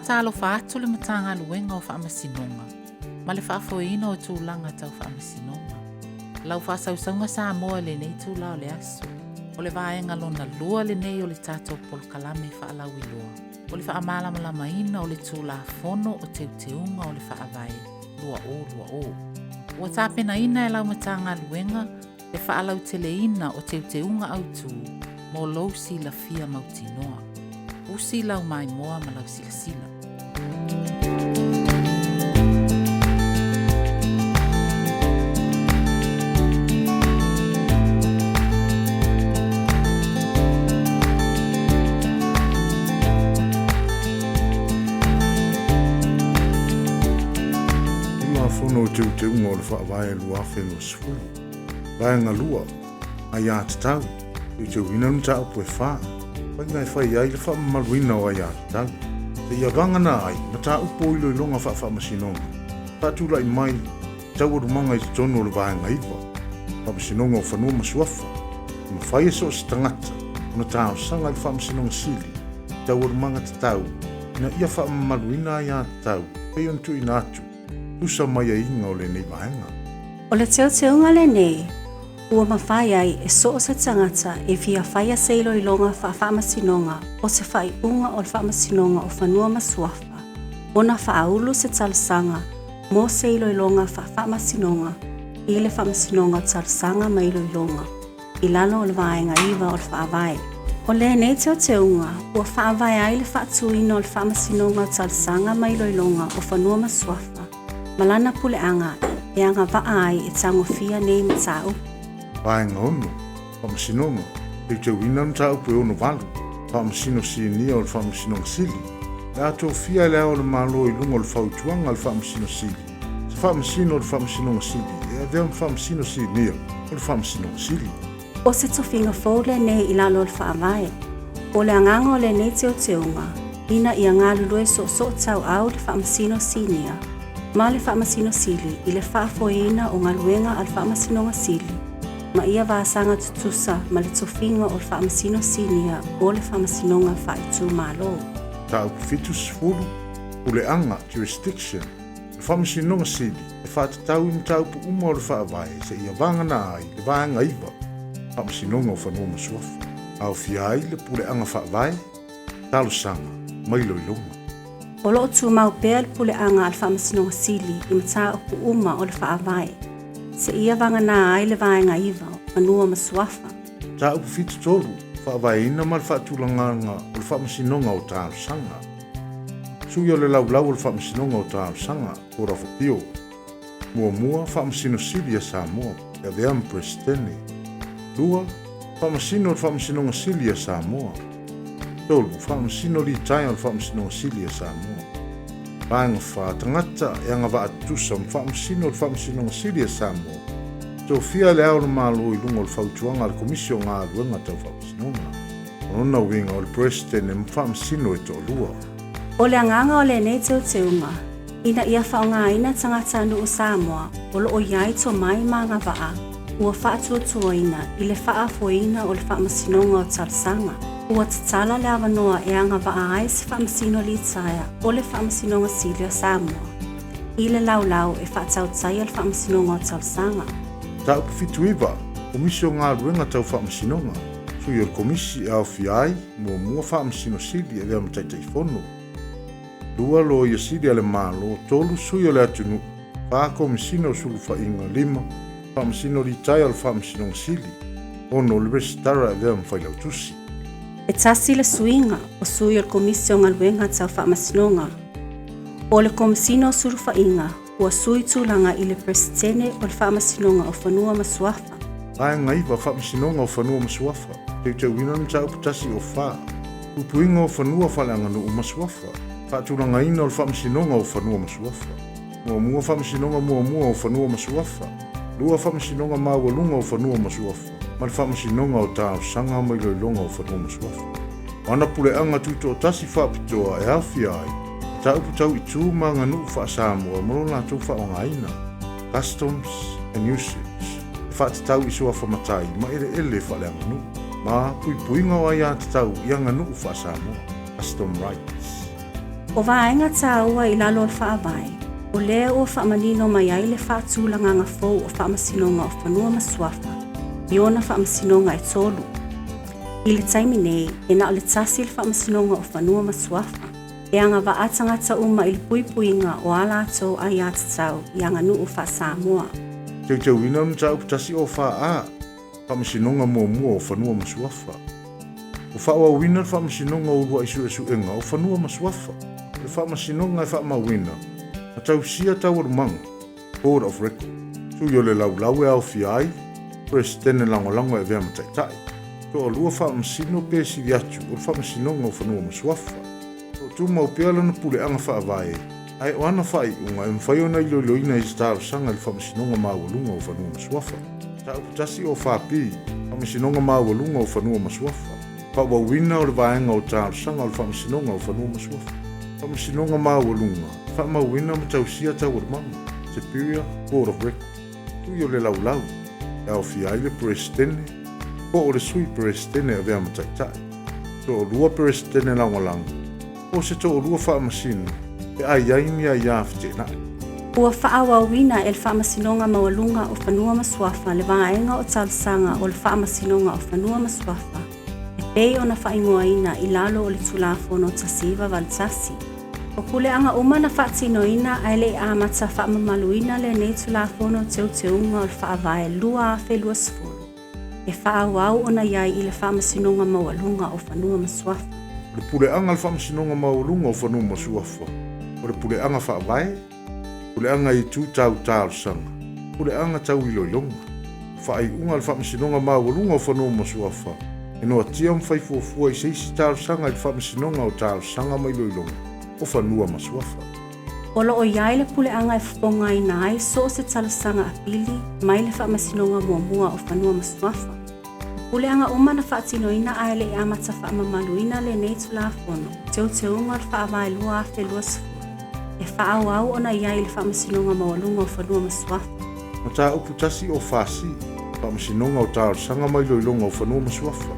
talo fatu le Matagaluega o whaamasinonga. Ma le whaafoina o tūlanga tau whaamasinonga. Lau whaasausaunga sa moa le nei tūla o le asu. O le vaenga lona lua le nei o le tātou polkalame whaalau i lua. O le whaamalamalama ina o le TULAFONO o TEUTEUGA o le AVAE. Lua o. Ua tāpena ina e lau Matagaluega le whaalau tele ina o TEUTEUGA autu mo lousi la fia mautinoa. Usi lau mai moa ma lau sila. TULAFONO o TEUTEUGA o le whaavae lua whenua sifuru. Vaenga lua, ai a tatau, TEUTEUGA nu tau poe whaa. Painga e whai ai le whaamaluina o ai a tatau. Te ia vangana ai, na tā upo ilo i longa whaamasinonga. Tātula i mai, tau o rumanga i tono o le vaenga iwa. Whaamasinonga o whanua masuafa. Ma whai e so si tangata, ona tā o sanga i whaamasinonga sili. Tau o rumanga tatau, ina ia whaamaluina ai a tatau, pei on tu ina atu. Tusa mai a inga o le nei vaenga. O le TEUTEUGA le nei, ua mawhai ai e so o se tangata e via whai a seilo i longa whaamasinonga o se whai unga o le whaamasinonga o whanua masuafa. Ona whaaulu se talasanga mo seilo i longa whaamasinonga i le whaamasinonga talasanga ma ilo i longa. I lalo o le vaenga iwa o le whaavae. O le nei TEUTEUGA ua whaavae ai le whaatuina o le whaamasinonga talasanga ma ilo i longa o whanua masuafa. Malana puleanga e anga waa ai e tango fia nei matau. Vaenga ono, whaamasinonga, TEUTEUGA nu tau poe ono valu, whaamasino sienia o le whaamasinonga sili. Le ato fia e lea o le malo i lunga o le whautuanga o le whaamasino sili. Se whaamasino o le whaamasinonga sili, e avea o le whaamasino sienia o le whaamasino sili. O se tofinga fōle nei i lalo o le whaavae. O le anganga o le nei TEUTEUGA, ina i angalulue so tau au le whaamasino sienia. Ma le whaamasino sili i le whaafoina o ngaluenga al whaamasinonga sili. Ma ia vāsanga tutusa ma le tofinga o le whaamasino sinia o le whaamasinonga whaitu malo. Tau fitu sifuru, uleanga, jurisdiction, le whaamasinonga sili, e whaatatau i tau pu uma o le whaavae, se ia vangana ai, le vaenga iwa, whaamasinonga o whanua masuafa. Au fia ai le puleanga whaavae, talosanga, mailo i longa. O loo tu mau pea le puleanga al whaamasinonga sili i mata o pu uma o le whaavae. Se ia vangana ai le vaenga iwa o whanua masuafa. Ta upu fitu tolu, whaavae ina ma le whaatulanganga o le whaamasinonga o talosanga. Sui o le laulau o le whaamasinonga o talosanga, o rafopio. Mua whaamasino sili a Samoa, e the Empress Tene. Lua, whaamasino o le whaamasinonga sili a Samoa. Tolu, whaamasino li taia o le whaamasinonga sili a Samoa. Vaenga whaatangata e anga wa atusa o whaamasino o le whaamasinonga sili a Samoa. Tō fia le ao le malo i lunga o le whautuanga le komisio ngā luenga tau whaamasinonga. Ona winga o le president e whaamasino e tō lua. O le anganga o le nei TEUTEUGA, ina ia whaonga ina tangata anu o Samoa o lo o iai tō mai maanga waa ua whaatuatua i le whaafoina o le whaamasinonga o talasanga. Ua tatala le awanoa e anga waa ai se whaamasino li taia o le whaamasinonga sili o Samoa. I le laulau e whaatautai o le whaamasinonga o talasanga. Ta upu fitu iwa, komisio ngā luenga tau whaamasinonga. Sui o le komisi e au fiai, mua whaamasino sili e lea mataitai fono. Lua lo ia sili ale malo, tolu sui o le atunu, wha komisino sulu whainga lima, whaamasino li taia o le whaamasinonga sili. Ono le restara e lea mwhailau tusi. E tasi le suinga o sui o le komisio ngaluenga tau whaamasinonga. O le komisino sulu whainga, ua sui tūlanga i le presidente o le whaamasinonga o whanua masuafa. Vaenga iwa whaamasinonga o whanua masuafa, TEUTEUGA nu tau putasi o wha. Upuinga o whanua whalanganu o masuafa, whaatūlanga ina o le whaamasinonga o whanua masuafa. Mua whaamasinonga mua o whanua masuafa. Lua whaamasinonga mawalunga o whanua masuafa. Ma le whaamasinonga o tāo sanga mai loilonga o whanua masuafa. Ana puleanga tuto o tasi whaapitoa e awhia ai. Tau putau i tū mga nuu wha Samoa maro nā tū wha o ngaina. Customs and usage. E wha te tau i sua whamatai ma ele wha leanga nuu. Ma puipuinga o ai a te tau i anga nuu wha Samoa. Custom rights. O vaenga tāua I lalo o whaavae, o lea ua whaamanino mai ai le whaatūlanga fou o whaamasinonga o whanua masuafa, I ona whaamasinonga e tolu. I le taimi nei, e na o le tasi le whaamasinonga o whanua masuafa, e anga vaatangata uma I le puipuinga o ala atou ai atatau I anga nuu wha Samoa. Teu ina na tau putasi o wha whaamasinonga mua o whanua masuafa. O whaawawina le whaamasinonga o rua isu enga o whanua masuafa. Le whaamasinonga e whaamawina. Na tau sia tau arumanga, Board of Record. Tui o le laulau e au fiai, Presidente langolango e vea mataitai. To o lua whaamasino pesi viatu o whaamasinonga o whanua masuafa. O tu mau peala na pule anga whaavae. Ai o ana whai unga e mwhaiona I loiloina I staro sanga le whaamasinonga mawalunga o whanua masuafa. Tau putasi o whaapi, whaamasinonga mawalunga o whanua masuafa. Whaawawina o le vaenga o staro sanga o le whaamasinonga o whanua masuafa. Whaamasinonga mawalunga, whaamawina matausia tau arumanga. Superior Board of Record. Tui o le laulau, e au fiai le Presidente, po o le sui Presidente e vea mataitai. To o lua Presidente langolango, o se to o lua whaamasino, e ai aini ai awhitenai. Ua whaawawina e le whaamasinonga mawalunga o whanua masuafa le vaenga o talasanga o le whaamasinonga o whanua masuafa. E pei ona whaingoaina I lalo o le tulafono tasiva valtasi. O kule anga uma na whaatinoina ai le amata whaamamaluina le nei tulafono teuteuga o le whaavae lua a whelua sifuru. E whaawau ona iai I le whaamasinonga mawalunga o whanua masuafa. Le pule anga le whaamasinonga mawalunga o whanua masuafa. O le pule anga whaavae, pule anga I tu tau sanga, pule anga tau I loilonga. Whaai unga le whaamasinonga mawalunga o whanua masuafa. E noa tia mwhaifuafua I seisi sanga I le whaamasinonga o sanga mai loilonga. O whanua masuafa. O loo iai le pule anga e whaponga I nai so se talasanga apili mai le whaamasinonga muamua o whanua masuafa. Pule anga uma na whaatinoina ai le amata whaamamaluina le nei tulafono, teuteuga o le whaavae lua a whelua sifuru. E whaawau ona iai le whaamasinonga mawalunga o whanua masuafa. Ma tā upu tasi o whaasi, whaamasinonga o talasanga mai loilonga o whanua masuafa.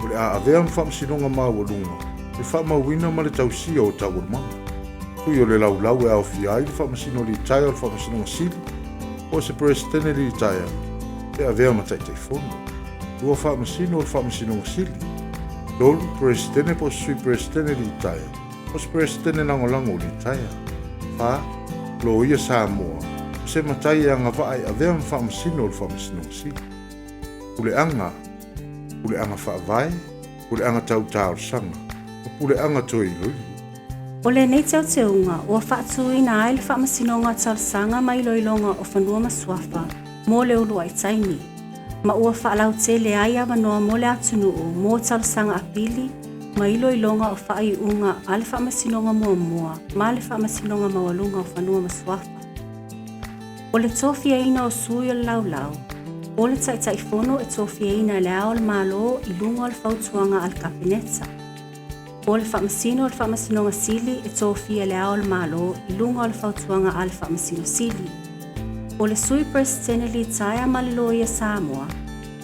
O le a avea whaamasinonga mawalunga. Le whaamawina ma le tausia o tauarumanga. Tui o le laulau e au fiai le whaamasino li taia o le whaamasinonga sili. O se Presidente li taia. E avea mataitai fono. Lua whaamasino o le whaamasinonga sili. Lolu Presidente po sui Presidente li taia. O se Presidente langolango li taia. Wha, lo ia Samoa. O se matai e anga vaai avea whaamasino o le whaamasinonga sili. Ule anga whaavae. Ule anga tau sanga. Pule anga toi loi. O le nei teuteuga ua whaatuina ai le whaamasinonga talasanga mai loilonga o whanua masuafa mo le ulu ai taimi. Ma ua whaalau tele ai awanoa mo le atunuu mo talasanga apili mai loilonga o whaaiunga a le whaamasinonga muamua ma le whaamasinonga mawalunga o whanua masuafa. O le tofieina o sui o le laulau. O le taitaifono e tofieina le ao le malo I lunga o le whautuanga al kabineta. O le whaamasino o le whaamasinonga sili e tōwhia le ao le malo I lunga o le whautuanga a le whaamasino sili. O le sui Presidente li taia malilo ia Samoa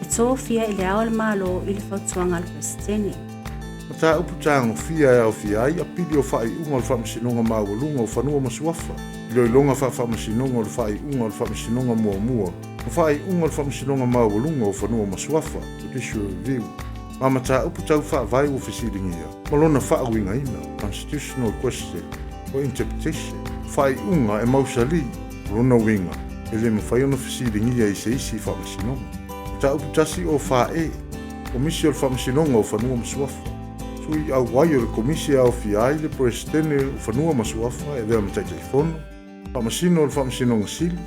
e tōwhia le ao le malo I le whautuanga a le Presidente. Ma tā upu tāngo fia e au fiai a pili o whai unga o le whaamasinonga mawalunga o whanua masuafa. Loilonga whaamasinonga o le whai unga o le whaamasinonga muamua. O whai unga o le whaamasinonga mawalunga o whanua masuafa. Judicial Review. Mama tā upu tau whaavai o whisiringia. Malona whaawinga ina, constitutional question, o interpretation. Whai unga e mausali, rona winga, e le mawhaiona whisiringia I se isi whaamasinonga. Tā upu tasi o whae, komisi o le whaamasinonga o whanua masuafa. Sui au wai o le komisi au fiai le Presidente o whanua masuafa e vea mataifono, whaamasino o le whaamasinonga sili,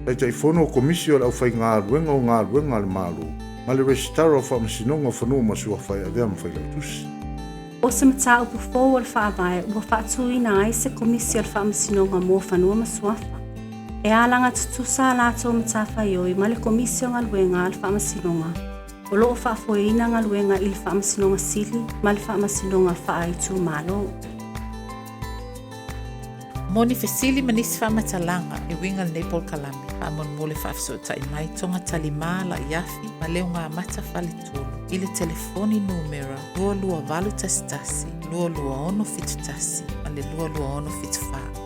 taitaifono o komisi o le au whai ngā ruenga le malo. Ma le resitaro o whaamasinonga o whanua masuafa e avea mawhailau tusi. O se mata upu fōu o le whaavae ua whaatuina ai se komisi o le whaamasinonga mo whanua masuafa. E alanga tutusa alato mata whaioi ma le komisi o ngaluenga le whaamasinonga. O loo whaafoeina ngaluenga I le whaamasinonga sili ma le whaamasinonga whaaitu malo. Moni fesili manisi whamatalanga e winga le Nepal Kalami. Amon mole whaafsotai mai tonga talima la iafi ma leo ngā mata whale tolu. I le telefoni numera 22 tasi tasi 22 ono fitu tasi ma le 22 ono fitu faa.